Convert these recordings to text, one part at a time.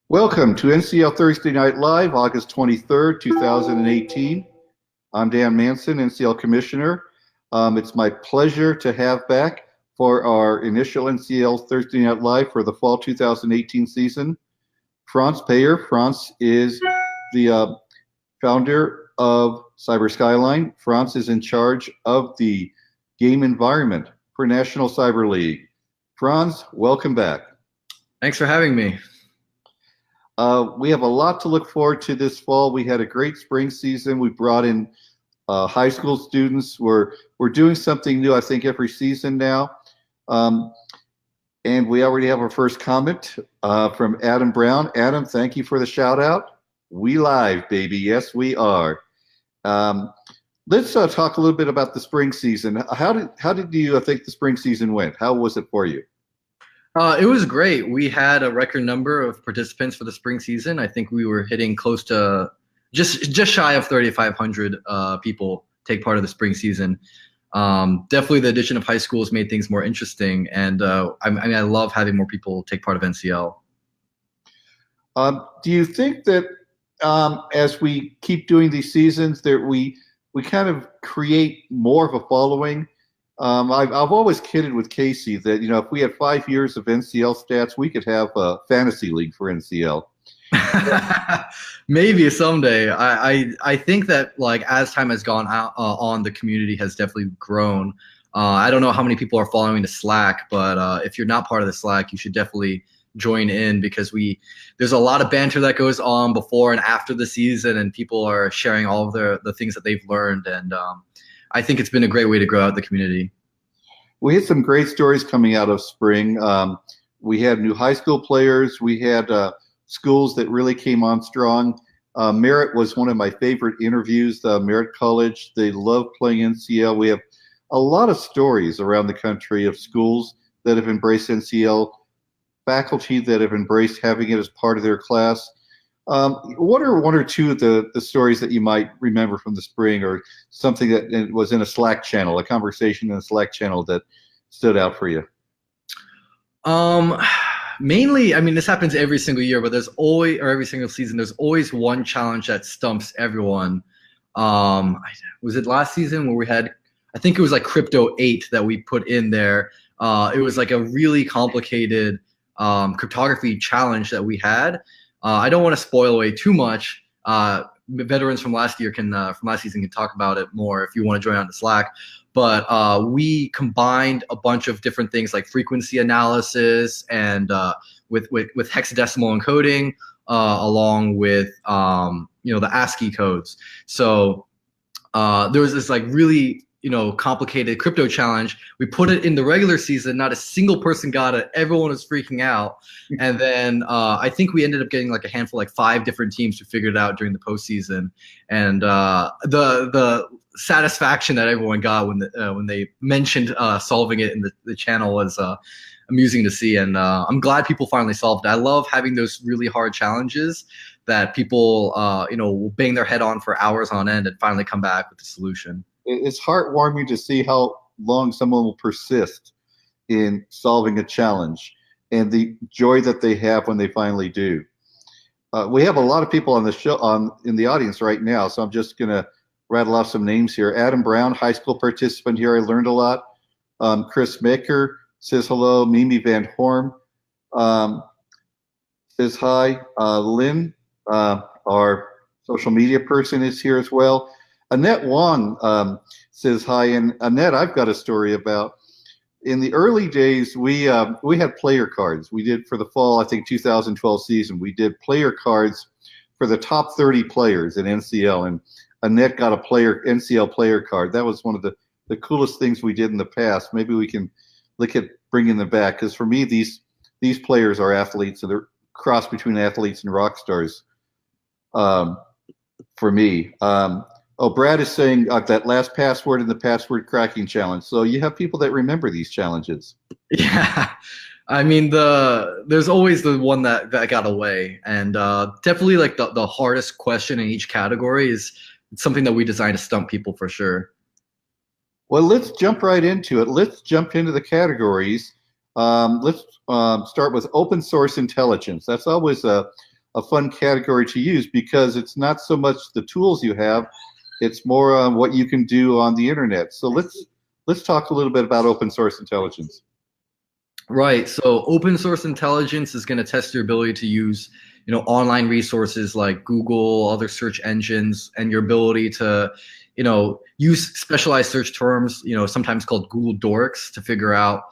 Welcome to NCL Thursday Night Live, August 23rd, 2018. I'm Dan Manson, NCL Commissioner. It's my pleasure to have back for our initial NCL Thursday Night Live for the fall 2018 season, Franz Payer. Franz is the founder of Cyber Skyline. Franz is in charge of the game environment for National Cyber League. Franz, welcome back. Thanks for having me. We have a lot to look forward to this fall. We had a great spring season. We brought in high school students. We're doing something new, I think, every season now. And we already have our first comment from Adam Brown. Adam, thank you for the shout out. We live, baby. Yes, we are. Let's talk a little bit about the spring season. How did you think the spring season went? How was it for you? It was great. We had a record number of participants for the spring season. I think we were hitting close to just shy of 3,500 people take part of the spring season. Definitely the addition of high schools made things more interesting, and I love having more people take part of NCL. Do you think that as we keep doing these seasons that we kind of create more of a following? I've always kidded with Casey that, you know, if we had 5 years of NCL stats, we could have a fantasy league for NCL. Maybe someday. I think that, like, as time has gone on, the community has definitely grown. I don't know how many people are following the Slack, but if you're not part of the Slack, you should definitely join in, because there's a lot of banter that goes on before and after the season, and people are sharing all of the things that they've learned, and I think it's been a great way to grow out the community. We had some great stories coming out of spring. We had new high school players. We had schools that really came on strong. Merritt was one of my favorite interviews, Merritt College. They love playing NCL. We have a lot of stories around the country of schools that have embraced NCL, faculty that have embraced having it as part of their class. What are one or two of the stories that you might remember from the spring, or something that was in a Slack channel, a conversation in a Slack channel that stood out for you? Mainly, I mean, this happens every single year, but every single season, there's always one challenge that stumps everyone. Was it last season where we had, I think it was like Crypto 8 that we put in there. It was like a really complicated cryptography challenge that we had. I don't want to spoil away too much. Veterans from last season can talk about it more if you want to join on the Slack. But we combined a bunch of different things like frequency analysis and with hexadecimal encoding, along with the ASCII codes. So there was this like really complicated crypto challenge. We put it in the regular season. Not a single person got it. Everyone was freaking out. And then I think we ended up getting like a handful, like 5 different teams who figured it out during the postseason. And the satisfaction that everyone got when they mentioned solving it in the channel was amusing to see. And I'm glad people finally solved it. I love having those really hard challenges that people will bang their head on for hours on end and finally come back with the solution. It's heartwarming to see how long someone will persist in solving a challenge and the joy that they have when they finally do. We have a lot of people on the show in the audience right now, so I'm just going to rattle off some names here. Adam Brown, high school participant here. I learned a lot. Chris Maker says hello. Mimi Van Horn says hi. Lynn, our social media person, is here as well. Annette Wong says hi, and Annette, I've got a story about. In the early days, we had player cards. We did for the fall, I think 2012 season. We did player cards for the top 30 players in NCL, and Annette got a NCL player card. That was one of the coolest things we did in the past. Maybe we can look at bringing them back, because for me, these players are athletes, so they're cross between athletes and rock stars. For me. Oh, Brad is saying that last password in the password cracking challenge. So you have people that remember these challenges. Yeah, I mean, there's always the one that got away, and definitely like the hardest question in each category is something that we designed to stump people for sure. Well, let's jump right into it. Let's jump into the categories. Let's start with open source intelligence. That's always a a fun category to use because it's not so much the tools you have, it's more what you can do on the internet. So let's talk a little bit about open source intelligence. Right. So open source intelligence is going to test your ability to use, online resources like Google, other search engines, and your ability to, use specialized search terms, sometimes called Google dorks, to figure out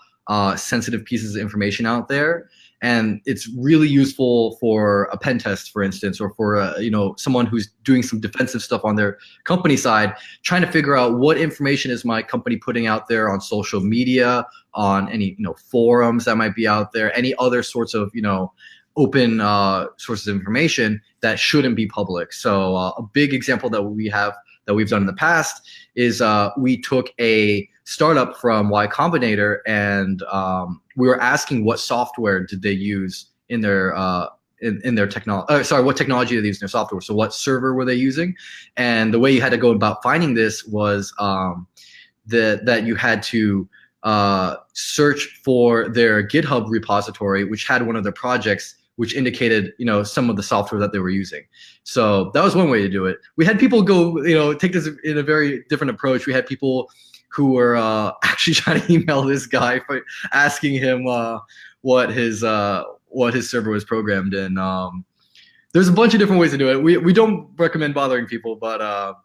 sensitive pieces of information out there. And it's really useful for a pen test, for instance, or for someone who's doing some defensive stuff on their company side, trying to figure out what information is my company putting out there on social media, on any forums that might be out there, any other sorts of open sources of information that shouldn't be public. So a big example that we've done in the past is we took a startup from Y Combinator, and we were asking what software did they use in their technology. Sorry, what technology did they use in their software? So what server were they using? And the way you had to go about finding this was that you had to search for their GitHub repository, which had one of their projects, which indicated, some of the software that they were using. So that was one way to do it. We had people go, take this in a very different approach. We had people who were actually trying to email this guy for asking him what his server was programmed in. There's a bunch of different ways to do it. We don't recommend bothering people, but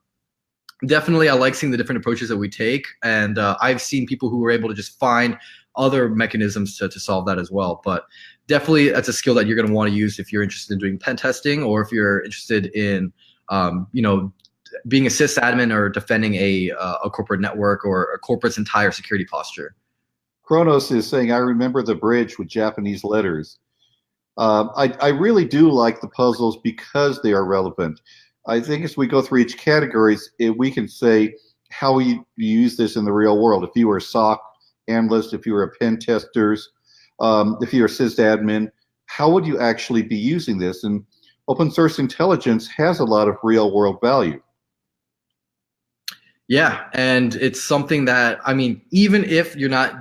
definitely I like seeing the different approaches that we take. And I've seen people who were able to just find other mechanisms to solve that as well. But definitely that's a skill that you're going to want to use if you're interested in doing pen testing, or if you're interested in, being a sysadmin or defending a corporate network or a corporate's entire security posture. Kronos is saying, I remember the bridge with Japanese letters. I really do like the puzzles because they are relevant. I think as we go through each categories, we can say how you use this in the real world. If you were a SOC analyst, if you were a pen testers, if you're a sysadmin, how would you actually be using this? And open source intelligence has a lot of real world value. Yeah, and it's something that, even if you're not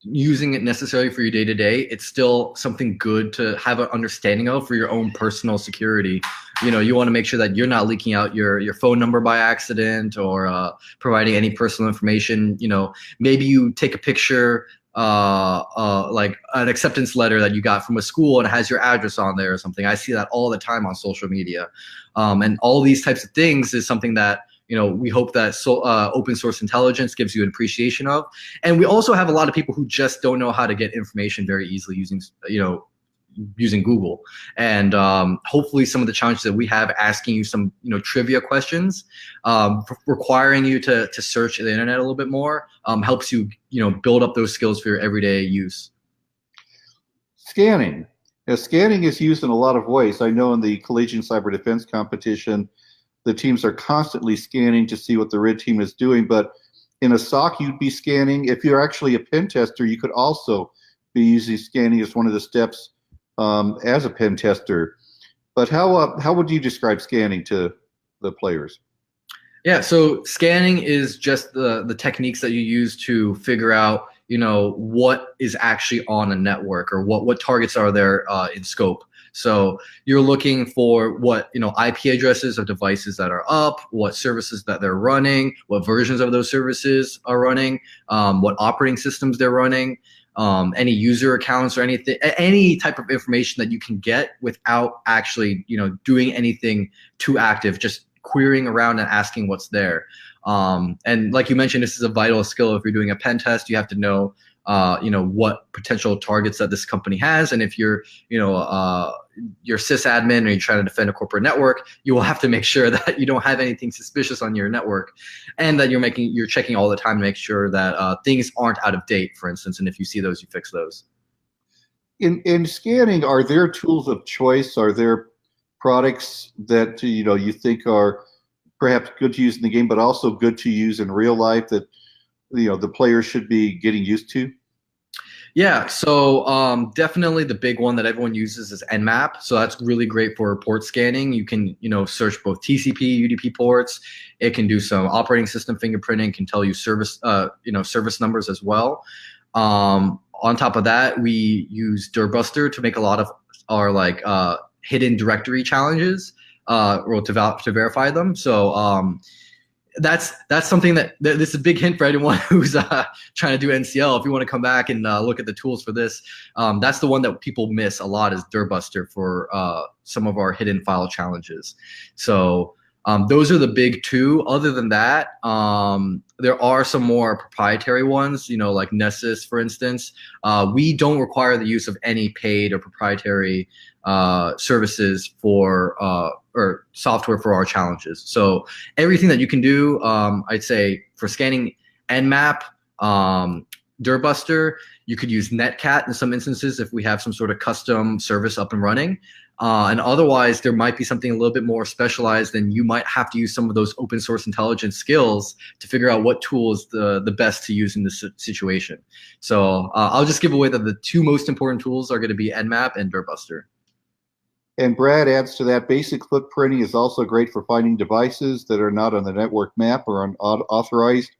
using it necessarily for your day-to-day, it's still something good to have an understanding of for your own personal security. You want to make sure that you're not leaking out your phone number by accident, or providing any personal information. Maybe you take a picture, like an acceptance letter that you got from a school and it has your address on there or something. I see that all the time on social media. And all these types of things is something that we hope that open source intelligence gives you an appreciation of. And we also have a lot of people who just don't know how to get information very easily using Google. And hopefully some of the challenges that we have, asking you some trivia questions, requiring you to search the internet a little bit more, helps you build up those skills for your everyday use. Scanning. Now, scanning is used in a lot of ways. I know in the Collegiate Cyber Defense competition, the teams are constantly scanning to see what the red team is doing. But in a SOC, you'd be scanning. If you're actually a pen tester, you could also be using scanning as one of the steps as a pen tester. But how would you describe scanning to the players? Yeah, so scanning is just the techniques that you use to figure out what is actually on a network, or what targets are there in scope. So you're looking for what IP addresses of devices that are up, what services that they're running, what versions of those services are running, what operating systems they're running, any user accounts or anything, any type of information that you can get without actually doing anything too active, just querying around and asking what's there. And like you mentioned, this is a vital skill. If you're doing a pen test, you have to know what potential targets that this company has. And if you're you're sysadmin or you're trying to defend a corporate network, you will have to make sure that you don't have anything suspicious on your network, and that you're checking all the time to make sure that things aren't out of date, for instance. And if you see those, you fix those. In scanning, are there tools of choice? Are there products that you think are perhaps good to use in the game, but also good to use in real life that the players should be getting used to? Yeah, so definitely the big one that everyone uses is Nmap. So that's really great for port scanning. You can search both TCP, UDP ports. It can do some operating system fingerprinting. Can tell you service service numbers as well. On top of that, we use Dirbuster to make a lot of our hidden directory challenges, or to verify them. So that's something that this is a big hint for anyone who's trying to do NCL. If you want to come back and look at the tools for this, that's the one that people miss a lot, is Dirbuster for some of our hidden file challenges. So those are the big two. Other than that, there are some more proprietary ones, like Nessus, for instance. We don't require the use of any paid or proprietary services for or software for our challenges. So everything that you can do, I'd say for scanning Nmap, Dirbuster, you could use Netcat in some instances if we have some sort of custom service up and running. And otherwise, there might be something a little bit more specialized, and you might have to use some of those open source intelligence skills to figure out what tool is the best to use in this situation. So I'll just give away that the two most important tools are going to be Nmap and Dirbuster. And Brad adds to that, basic footprinting is also great for finding devices that are not on the network map or unauthorized.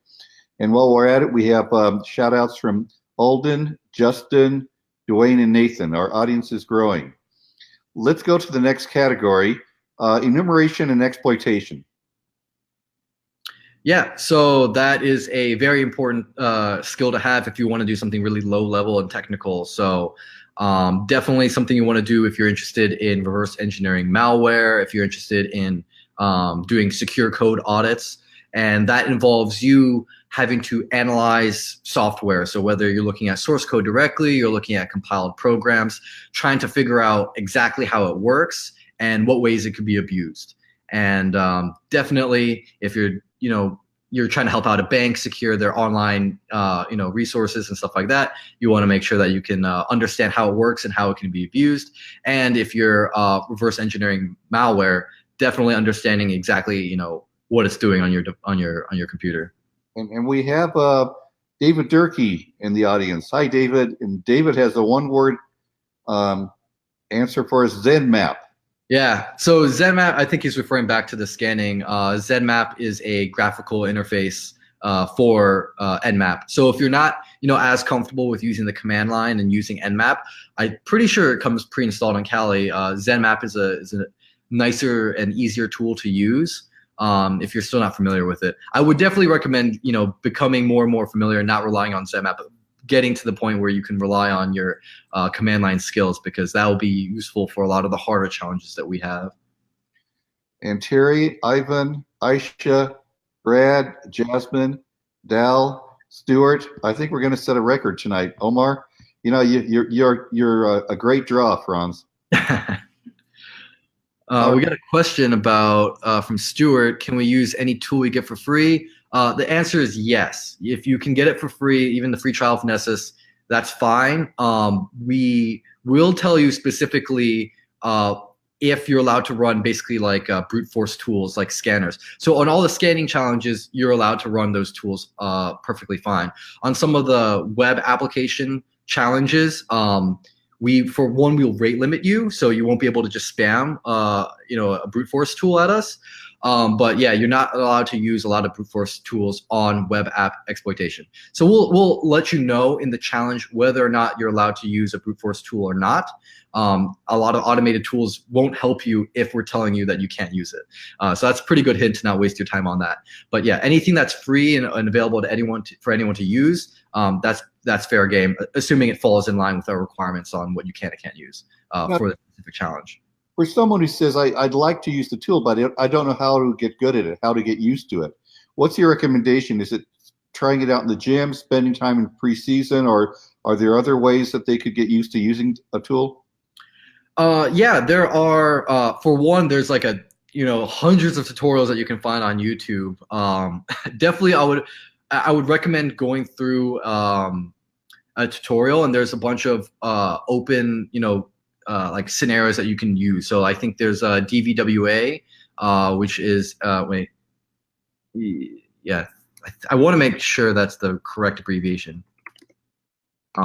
And while we're at it, we have shout outs from Alden, Justin, Dwayne, and Nathan. Our audience is growing. Let's go to the next category, enumeration and exploitation. Yeah, so that is a very important skill to have if you want to do something really low level and technical. So definitely something you want to do if you're interested in reverse engineering malware, if you're interested in doing secure code audits. And that involves you having to analyze software. So whether you're looking at source code directly, you're looking at compiled programs, trying to figure out exactly how it works and what ways it could be abused. And definitely, if you're trying to help out a bank secure their online resources and stuff like that, you want to make sure that you can understand how it works and how it can be abused. And if you're reverse engineering malware, definitely understanding exactly what it's doing on your computer. And we have David Durkee in the audience. Hi, David. And David has a one-word answer for us: ZenMap. Yeah, so ZenMap, I think he's referring back to the scanning. ZenMap is a graphical interface for Nmap. So if you're not, as comfortable with using the command line and using Nmap, I'm pretty sure it comes pre-installed on Kali. ZenMap is a nicer and easier tool to use. If you're still not familiar with it, I would definitely recommend, becoming more and more familiar and not relying on ZenMap, but getting to the point where you can rely on your command line skills, because that will be useful for a lot of the harder challenges that we have. And Terry, Ivan, Aisha, Brad, Jasmine, Dal, Stuart, I think we're going to set a record tonight. Omar, you're a great draw, Franz. We got a question about from Stuart. Can we use any tool we get for free? The answer is yes. If you can get it for free, even the free trial of Nessus, that's fine. We will tell you specifically if you're allowed to run basically like brute force tools like scanners. So on all the scanning challenges, you're allowed to run those tools perfectly fine. On some of the web application challenges, we'll rate limit you, so you won't be able to just spam a brute force tool at us. But yeah, you're not allowed to use a lot of brute force tools on web app exploitation. So we'll let you know in the challenge whether or not you're allowed to use a brute force tool or not. A lot of automated tools won't help you if we're telling you that you can't use it. So that's a pretty good hint to not waste your time on that. But yeah, anything that's free and available to anyone for anyone to use, that's fair game, assuming it falls in line with our requirements on what you can and can't use for the specific challenge. For someone who says, I'd like to use the tool, but I don't know how to get good at it, how to get used to it, what's your recommendation? Is it trying it out in the gym, spending time in preseason, or are there other ways that they could get used to using a tool? Yeah, there are. For one, there's like hundreds of tutorials that you can find on YouTube. Definitely, I would recommend going through a tutorial, and there's a bunch of open, like scenarios that you can use. So I think there's a DVWA, which is yeah, I want to make sure that's the correct abbreviation. We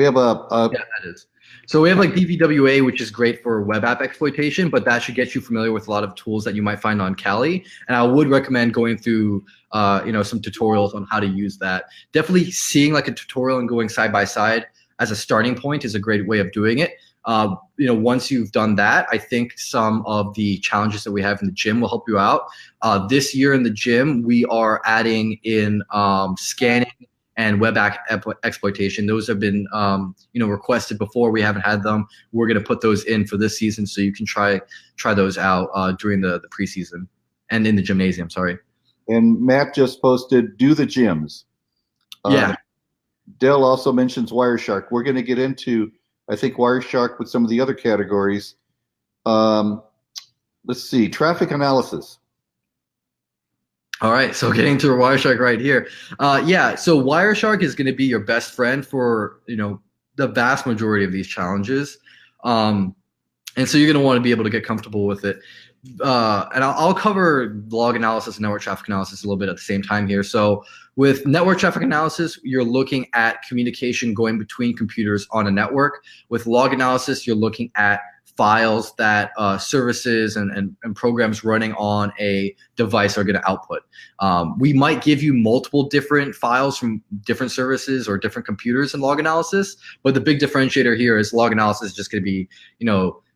have yeah, that is. So we have like DVWA, which is great for web app exploitation, but that should get you familiar with a lot of tools that you might find on Kali. And I would recommend going through, some tutorials on how to use that. Definitely seeing like a tutorial and going side by side as a starting point is a great way of doing it. Once you've done that, I think some of the challenges that we have in the gym will help you out. This year in the gym, we are adding in scanning and web exploitation. Those have been requested before. We haven't had them. We're going to put those in for this season, so you can try those out during the preseason and in the gymnasium. Sorry. And Matt just posted, do the gyms. Yeah. Dell also mentions Wireshark. We're going to get into, I think, Wireshark with some of the other categories. Let's see, traffic analysis. All right, so getting to Wireshark right here. So Wireshark is going to be your best friend for the vast majority of these challenges. And so you're going to want to be able to get comfortable with it. And I'll cover log analysis and network traffic analysis a little bit at the same time here. So with network traffic analysis, you're looking at communication going between computers on a network. With log analysis, you're looking at files that services and programs running on a device are going to output. We might give you multiple different files from different services or different computers in log analysis, but the big differentiator here is log analysis is just going to be,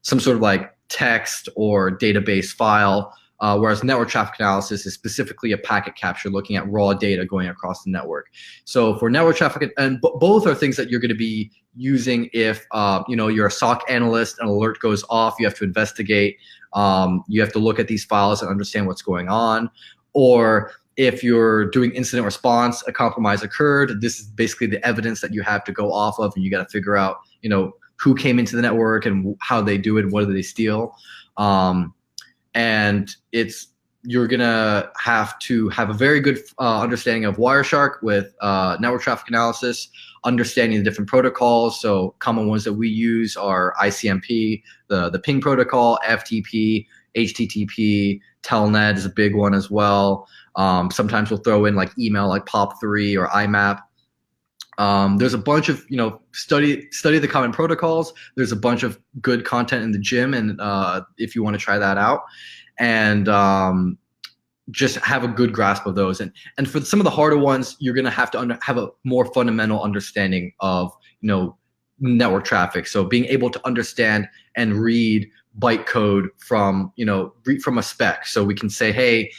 some sort of like text or database file, whereas network traffic analysis is specifically a packet capture, looking at raw data going across the network. So for network traffic, and both are things that you're going to be using if you're a SOC analyst, an alert goes off, you have to investigate, you have to look at these files and understand what's going on. Or if you're doing incident response, a compromise occurred, this is basically the evidence that you have to go off of, and you got to figure out who came into the network and how they do it, what do they steal. And you're gonna have to have a very good understanding of Wireshark with network traffic analysis, understanding the different protocols. So common ones that we use are ICMP, the ping protocol, FTP, HTTP, Telnet is a big one as well. Sometimes we'll throw in like email, like POP3 or IMAP. There's a bunch of, study the common protocols. There's a bunch of good content in the gym, and if you want to try that out, and just have a good grasp of those. And for some of the harder ones, you're going to have to have a more fundamental understanding of, network traffic. So being able to understand and read byte code from a spec, so we can say, hey,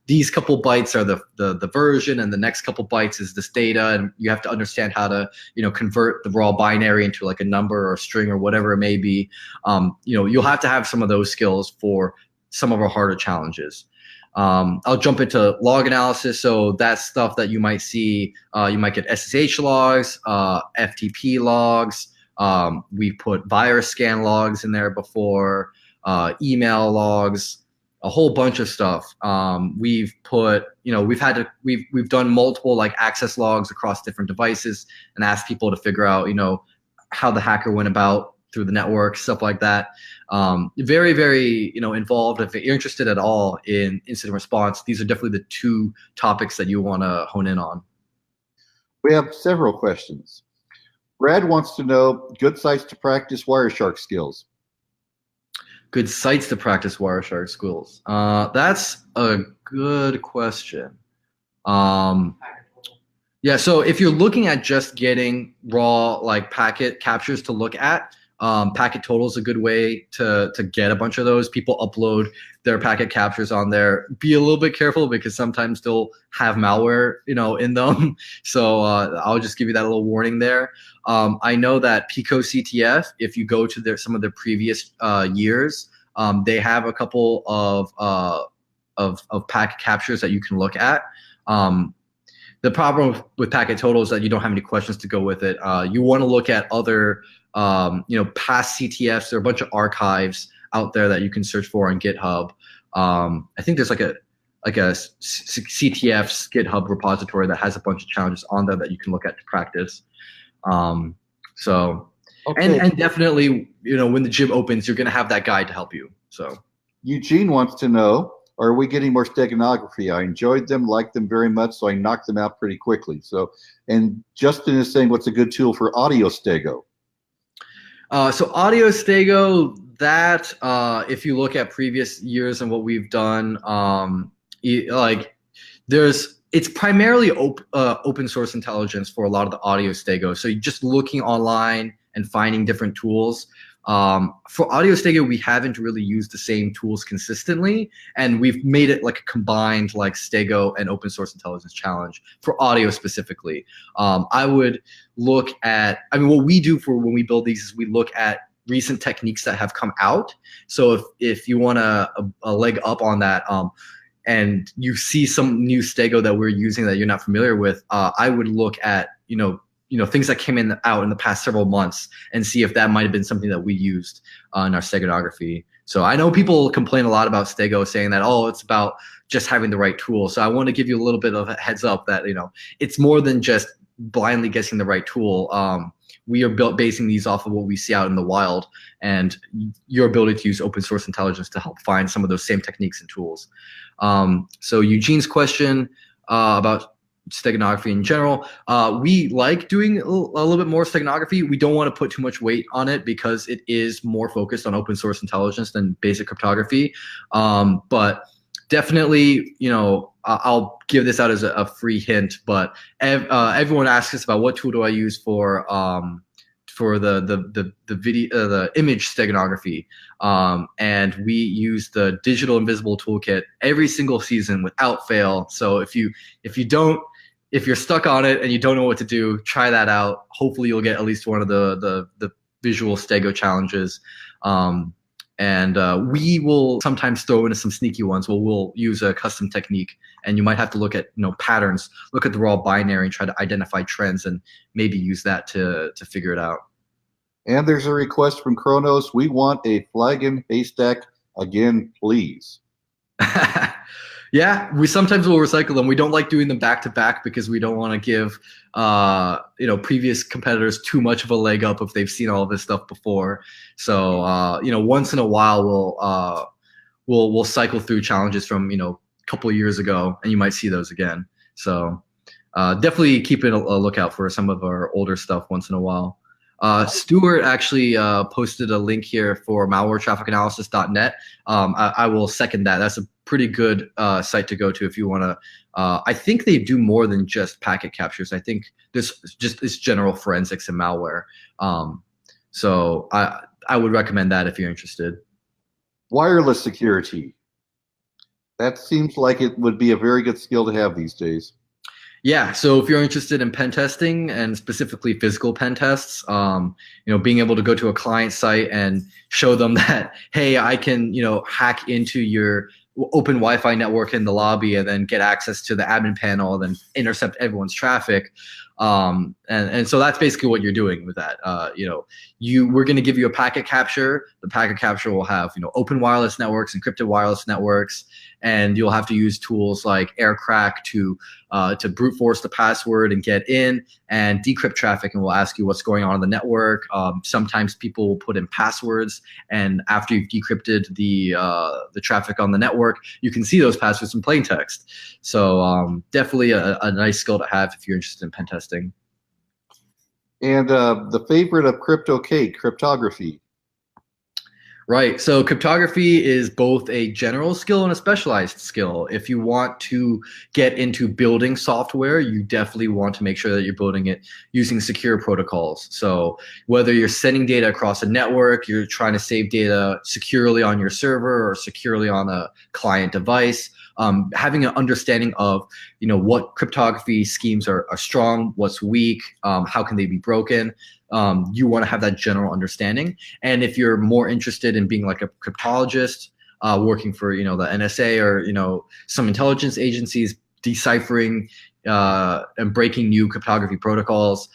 these couple bytes are the version, and the next couple bytes is this data, and you have to understand how to convert the raw binary into like a number or a string or whatever it may be. You'll have to have some of those skills for some of our harder challenges. I'll jump into log analysis. So that's stuff that you might see. You might get SSH logs, FTP logs. We put virus scan logs in there before, email logs, a whole bunch of stuff. We've put, we've done multiple like access logs across different devices and asked people to figure out, how the hacker went about through the network, stuff like that. Very, very, involved. If you're interested at all in incident response, these are definitely the two topics that you want to hone in on. We have several questions. Brad wants to know good sites to practice Wireshark skills. Good sites to practice Wireshark skills. That's a good question. Yeah, so if you're looking at just getting raw like packet captures to look at, packet total is a good way to get a bunch of those. People upload their packet captures on there. Be a little bit careful because sometimes they'll have malware, in them. So I'll just give you that little warning there. I know that Pico CTF, if you go to some of their previous years, they have a couple of packet captures that you can look at. The problem with packet total is that you don't have any questions to go with it. You want to look at other past CTFs. There are a bunch of archives out there that you can search for on GitHub. I think there's like a CTF's GitHub repository that has a bunch of challenges on there that you can look at to practice. Okay. And definitely, when the gym opens, you're going to have that guide to help you. So Eugene wants to know, are we getting more steganography? I enjoyed them, liked them very much, so I knocked them out pretty quickly. So, and Justin is saying, what's a good tool for audio stego? So audio stego, that if you look at previous years and what we've done, there's It's primarily open source intelligence for a lot of the audio stego. So you're just looking online and finding different tools. For audio stego, we haven't really used the same tools consistently, and we've made it like a combined like stego and open source intelligence challenge for audio specifically. I would look at, I mean, what we do for when we build these is we look at recent techniques that have come out. So if you want a leg up on that, and you see some new stego that we're using that you're not familiar with, I would look at, things that came out in the past several months and see if that might have been something that we used in our steganography. So I know people complain a lot about stego, saying that, oh, it's about just having the right tool. So I want to give you a little bit of a heads up that, it's more than just blindly guessing the right tool. We are basing these off of what we see out in the wild and your ability to use open source intelligence to help find some of those same techniques and tools. So Eugene's question about steganography in general, we like doing a little bit more steganography. We don't want to put too much weight on it because it is more focused on open source intelligence than basic cryptography. But definitely, I'll give this out as a free hint, but everyone asks us about what tool do I use for the video, the image steganography, and we use the digital invisible toolkit every single season without fail. So if you're stuck on it and you don't know what to do, try that out. Hopefully you'll get at least one of the visual stego challenges. And we will sometimes throw in some sneaky ones where we'll use a custom technique, and you might have to look at patterns, look at the raw binary and try to identify trends and maybe use that to figure it out. And there's a request from Kronos. We want a flag and haystack again, please. Yeah, we sometimes will recycle them. We don't like doing them back to back because we don't want to give previous competitors too much of a leg up if they've seen all of this stuff before. So once in a while we'll cycle through challenges from a couple of years ago, and you might see those again. So definitely keep a lookout for some of our older stuff once in a while. Stuart actually posted a link here for malwaretrafficanalysis.net. I will second that. That's a pretty good site to go to if you want to. I think they do more than just packet captures. I think this just is general forensics and malware. So I would recommend that if you're interested. Wireless security. That seems like it would be a very good skill to have these days. Yeah, so if you're interested in pen testing and specifically physical pen tests, being able to go to a client site and show them that, hey, I can, hack into your open Wi-Fi network in the lobby and then get access to the admin panel and then intercept everyone's traffic. And so that's basically what you're doing with that. We're going to give you a packet capture. The packet capture will have, open wireless networks, encrypted wireless networks, and you'll have to use tools like AirCrack to brute force the password and get in and decrypt traffic, and we'll ask you what's going on in the network. Sometimes people will put in passwords, and after you've decrypted the traffic on the network, you can see those passwords in plain text. So definitely a nice skill to have if you're interested in pen testing. And the favorite of Crypto Cake, cryptography. Right. So cryptography is both a general skill and a specialized skill. If you want to get into building software, you definitely want to make sure that you're building it using secure protocols. So whether you're sending data across a network, you're trying to save data securely on your server or securely on a client device, having an understanding of what cryptography schemes are strong, what's weak, how can they be broken. You want to have that general understanding. And if you're more interested in being like a cryptologist, working for the NSA or some intelligence agencies, deciphering and breaking new cryptography protocols,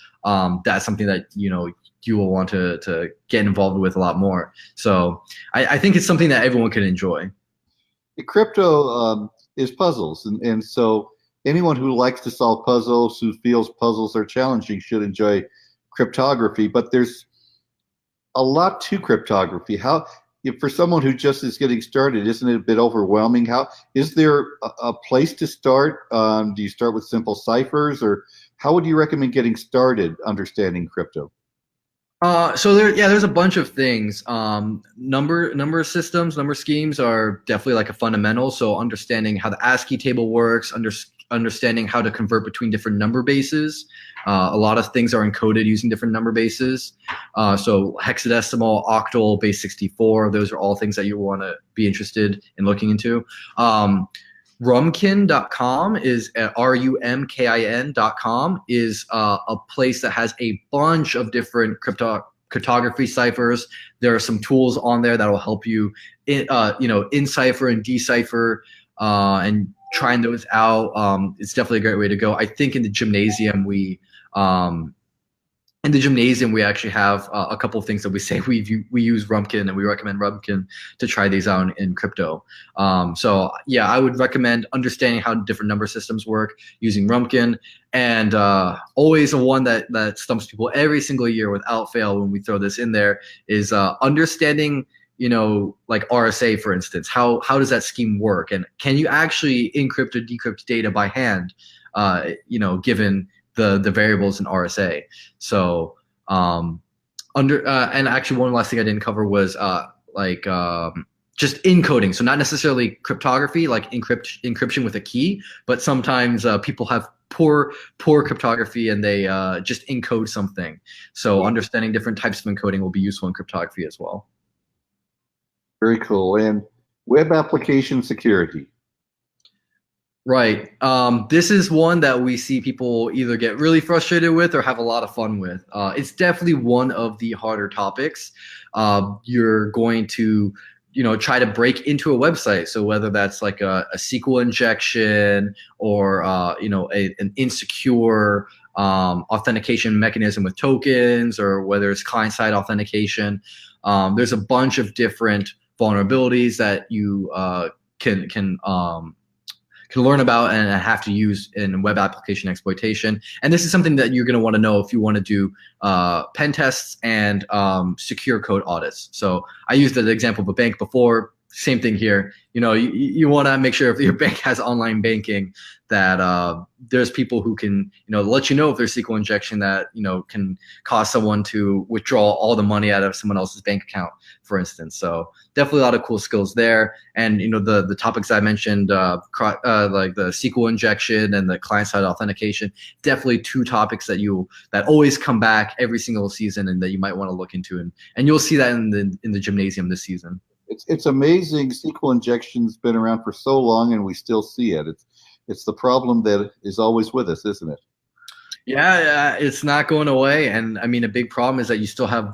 that's something that you will want to get involved with a lot more. So I think it's something that everyone can enjoy. Crypto is puzzles, and so anyone who likes to solve puzzles, who feels puzzles are challenging, should enjoy cryptography. But there's a lot to cryptography. For someone who just is getting started, isn't it a bit overwhelming? Is there a place to start? Do you start with simple ciphers, or how would you recommend getting started understanding crypto? So there's a bunch of things. Number systems, number schemes are definitely like a fundamental. So understanding how the ASCII table works, understanding how to convert between different number bases. A lot of things are encoded using different number bases. So hexadecimal, octal, base 64, those are all things that you want to be interested in looking into. Rumkin.com is RUMKIN.com is a place that has a bunch of different cryptography ciphers. There are some tools on there that will help you, encipher and decipher and trying those out. It's definitely a great way to go. I think in the gymnasium we actually have a couple of things that we say we use Rumkin, and we recommend Rumkin to try these out in crypto. So yeah, I would recommend understanding how different number systems work using Rumkin, and always a one that stumps people every single year without fail when we throw this in there is understanding, like RSA, for instance. How does that scheme work, and can you actually encrypt or decrypt data by hand, given the variables in RSA. So and actually one last thing I didn't cover was just encoding. So not necessarily cryptography, like encryption with a key, but sometimes people have poor cryptography and they just encode something. So understanding different types of encoding will be useful in cryptography as well. Very cool. And web application security. Right. This is one that we see people either get really frustrated with or have a lot of fun with. It's definitely one of the harder topics. You're going to, try to break into a website. So whether that's like a SQL injection or, an insecure authentication mechanism with tokens, or whether it's client-side authentication, there's a bunch of different vulnerabilities that you can learn about and have to use in web application exploitation. And this is something that you're going to want to know if you want to do pen tests and secure code audits. So I used the example of a bank before. Same thing here. You want to make sure if your bank has online banking that there's people who can, let you know if there's SQL injection that, can cause someone to withdraw all the money out of someone else's bank account, for instance. So definitely a lot of cool skills there. And, the topics I mentioned, like the SQL injection and the client-side authentication, definitely two topics that always come back every single season and that you might want to look into. And you'll see that in the gymnasium this season. It's amazing. SQL injection's been around for so long and we still see it. It's the problem that is always with us, isn't it? Yeah, it's not going away. And I mean, a big problem is that you still have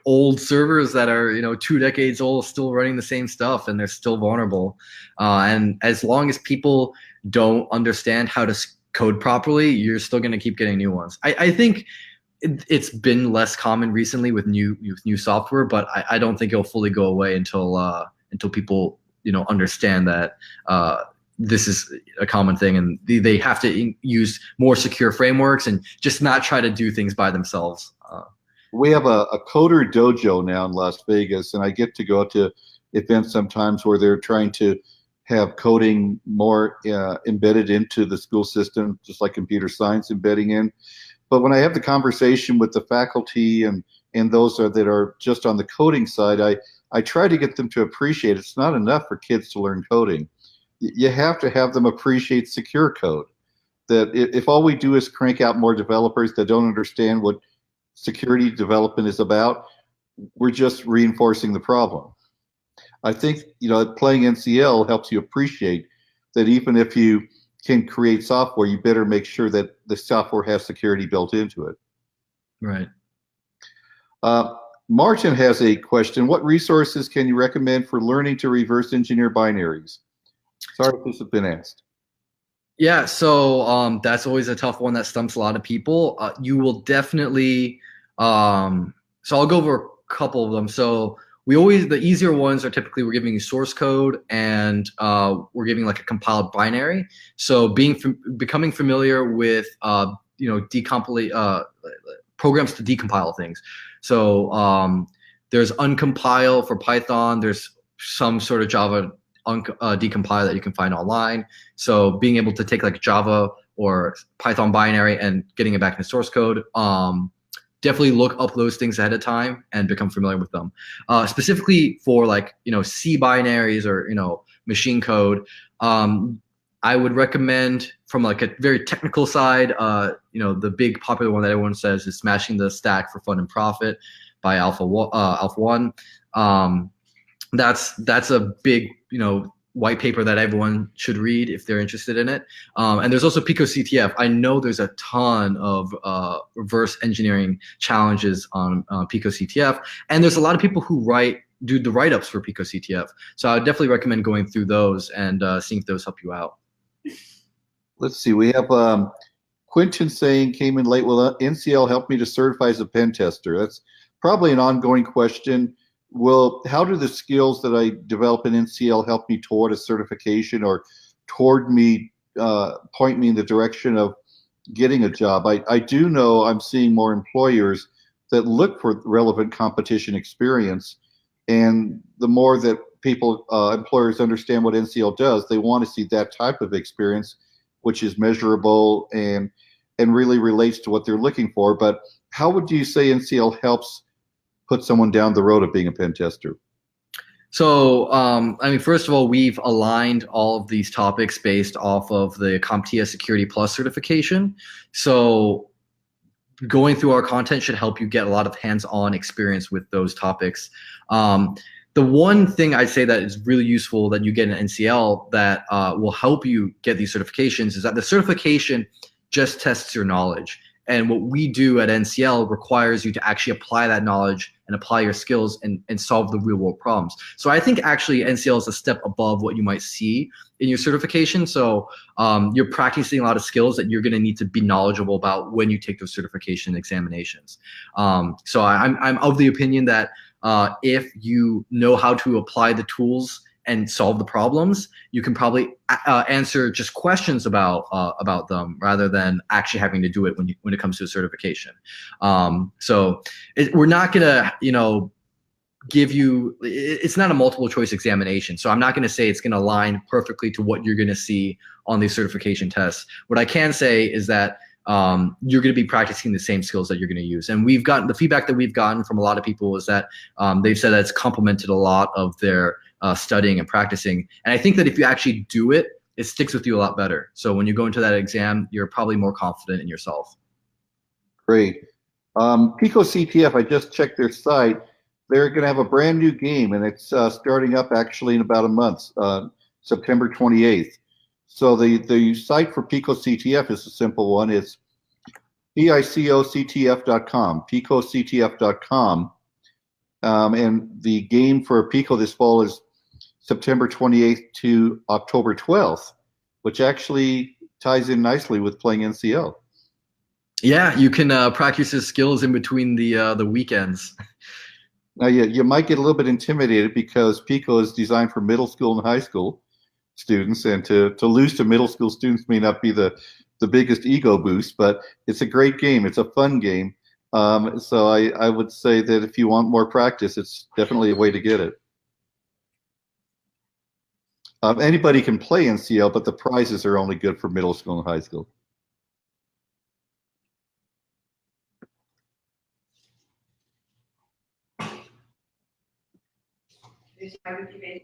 old servers that are 2 decades old still running the same stuff, and they're still vulnerable. And as long as people don't understand how to code properly, you're still going to keep getting new ones. I think it's been less common recently with new software, but I don't think it'll fully go away until people understand that this is a common thing, and they have to use more secure frameworks and just not try to do things by themselves. We have a coder dojo now in Las Vegas, and I get to go to events sometimes where they're trying to have coding more embedded into the school system, just like computer science embedding in. But when I have the conversation with the faculty and those that are just on the coding side, I try to get them to appreciate it's not enough for kids to learn coding. You have to have them appreciate secure code. That if all we do is crank out more developers that don't understand what security development is about, we're just reinforcing the problem. I think playing NCL helps you appreciate that even if you can create software, you better make sure that the software has security built into it. Right. Martin has a question. What resources can you recommend for learning to reverse engineer binaries? Sorry if this has been asked. Yeah, so that's always a tough one that stumps a lot of people. You will definitely, so I'll go over a couple of them. So the easier ones are typically we're giving you source code and we're giving like a compiled binary. So becoming familiar with programs to decompile things. So there's uncompile for Python. There's some sort of Java decompile that you can find online. So being able to take like Java or Python binary and getting it back in source code. Definitely look up those things ahead of time and become familiar with them. Specifically for like, C binaries or, machine code, I would recommend from like a very technical side, the big popular one that everyone says is Smashing the Stack for Fun and Profit by Alpha One. That's a big, white paper that everyone should read if they're interested in it. And there's also Pico CTF. I know there's a ton of reverse engineering challenges on Pico CTF, and there's a lot of people who do the write-ups for Pico CTF. So I would definitely recommend going through those and seeing if those help you out. Let's see. We have Quentin saying, came in late. Will NCL help me to certify as a pen tester? That's probably an ongoing question. How do the skills that I develop in NCL help me toward a certification or point me in the direction of getting a job? I do know I'm seeing more employers that look for relevant competition experience, and the more that employers understand what NCL does, they want to see that type of experience, which is measurable and really relates to what they're looking for. But how would you say NCL helps put someone down the road of being a pen tester? So, first of all, we've aligned all of these topics based off of the CompTIA Security Plus certification. So going through our content should help you get a lot of hands-on experience with those topics. The one thing I'd say that is really useful that you get in NCL that will help you get these certifications is that the certification just tests your knowledge. And what we do at NCL requires you to actually apply that knowledge and apply your skills and solve the real world problems. So I think actually NCL is a step above what you might see in your certification. So you're practicing a lot of skills that you're going to need to be knowledgeable about when you take those certification examinations. So I'm of the opinion that if you know how to apply the tools and solve the problems, you can probably answer just questions about them rather than actually having to do it when it comes to a certification. So we're not gonna, give you. It's not a multiple choice examination, so I'm not gonna say it's gonna align perfectly to what you're gonna see on these certification tests. What I can say is that you're going to be practicing the same skills that you're going to use. And we've gotten the feedback that we've gotten from a lot of people is that they've said that it's complemented a lot of their studying and practicing. And I think that if you actually do it, it sticks with you a lot better. So when you go into that exam, you're probably more confident in yourself. Great. Pico CTF, I just checked their site. They're going to have a brand new game, and it's starting up actually in about a month, September 28th. So the site for Pico CTF is a simple one. It's picoctf.com, picoctf.com. And the game for Pico this fall is September 28th to October 12th, which actually ties in nicely with playing NCL. Yeah, you can practice your skills in between the weekends. Now, you might get a little bit intimidated because Pico is designed for middle school and high school students, and to lose to middle school students may not be the biggest ego boost, but it's a great game. It's a fun game. So I would say that if you want more practice, it's definitely a way to get it. Anybody can play NCL, but the prizes are only good for middle school and high school.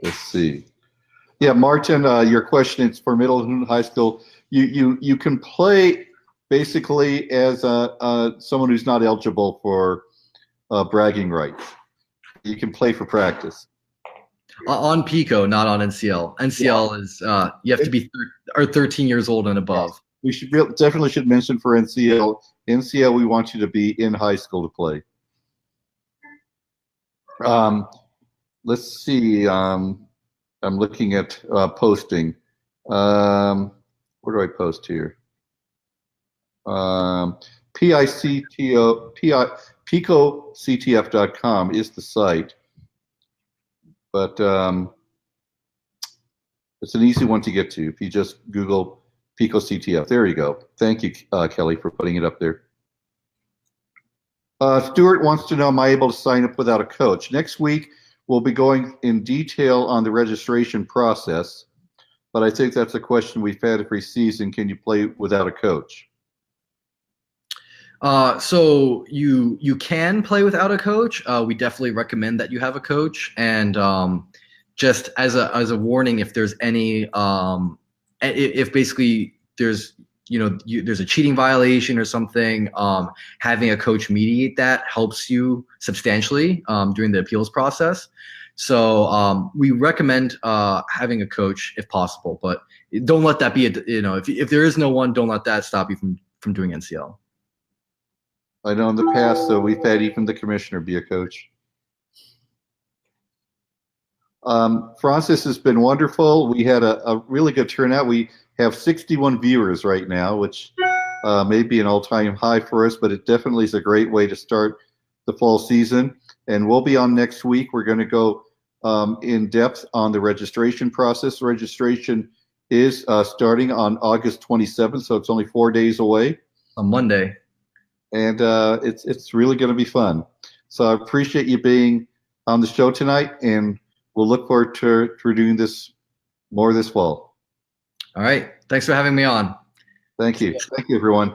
Let's see. Yeah, Martin, your question is for middle and high school. You can play basically as someone who's not eligible for bragging rights. You can play for practice. On Pico, not on NCL. NCL is you have to be 13 years old and above. We definitely should mention for NCL. NCL, we want you to be in high school to play. Let's see. I'm looking at posting. Where do I post here? picoctf.com is the site, but it's an easy one to get to if you just Google Pico CTF. There you go. Thank you, Kelly, for putting it up there. Stuart wants to know, am I able to sign up without a coach? Next week, we'll be going in detail on the registration process, but I think that's a question we've had every season. Can you play without a coach? So you can play without a coach. We definitely recommend that you have a coach. And just as a warning, if there's any if basically there's there's a cheating violation or something, having a coach mediate that helps you substantially during the appeals process. So we recommend having a coach if possible, but don't let that be if there is no one, don't let that stop you from doing NCL. I know in the past, so we've had even the commissioner be a coach. Franz, this has been wonderful. We had a really good turnout. We have 61 viewers right now, which may be an all-time high for us, but it definitely is a great way to start the fall season. And we'll be on next week. We're going to go in depth on the registration process. Registration is starting on August 27th, so it's only 4 days away. On Monday. And it's really going to be fun. So I appreciate you being on the show tonight, and we'll look forward to doing this more this fall. All right. Thanks for having me on. Thank you. Thank you, everyone.